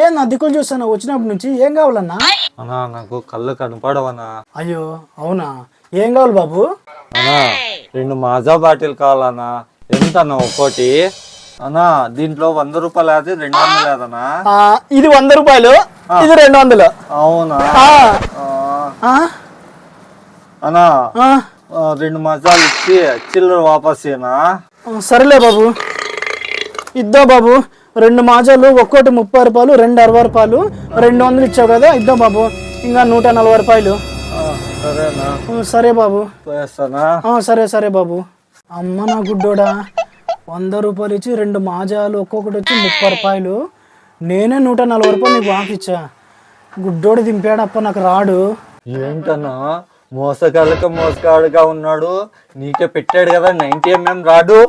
ఏం నా దిక్కులు చూస్తాను వచ్చినప్పటి నుంచి ఏం కావాలన్నా? అన్నా నాకు కళ్ళు కనపడవనా. అయ్యో అవునా, ఏం కావాలి బాబు? అన్నా 2 మాజా బాటిల్ కావాలన్నా. ఎంత అన్న ఒక్కోటి? అన్నా దీంట్లో 100 రూపాయలు అది 200 లేదన్నా. ఇది 100 రూపాయలు, ఇది 200. అవునా? అన్నా 2 మజాలు ఇచ్చి చిల్లర వాపసేనా? సరేలే బాబు, ఇద్దా బాబు. 2 మాజాలు ఒక్కోటి 30 రూపాయలు, 2 60 రూపాయలు, 200 ఇచ్చావు కదా, ఇద్దాం బాబు. ఇంకా 140 రూపాయలు. సరేనా? సరే బాబు, వేస్తానా? సరే సరే బాబు. అమ్మ నా గుడ్డోడా, 100 రూపాయలు ఇచ్చి 2 మాజాలు ఒక్కొక్కటి వచ్చి 30 రూపాయలు. నేనే 140 రూపాయలు నీకు ఆఫిచ్చా. గుడ్డోడు దింపాడప్ప, నాకు రాడు. ఏంటన్నా మోసగాళ్ళక మోసగాడుగా ఉన్నాడు. నీకే పెట్టాడు కదా 90 mm రాడు.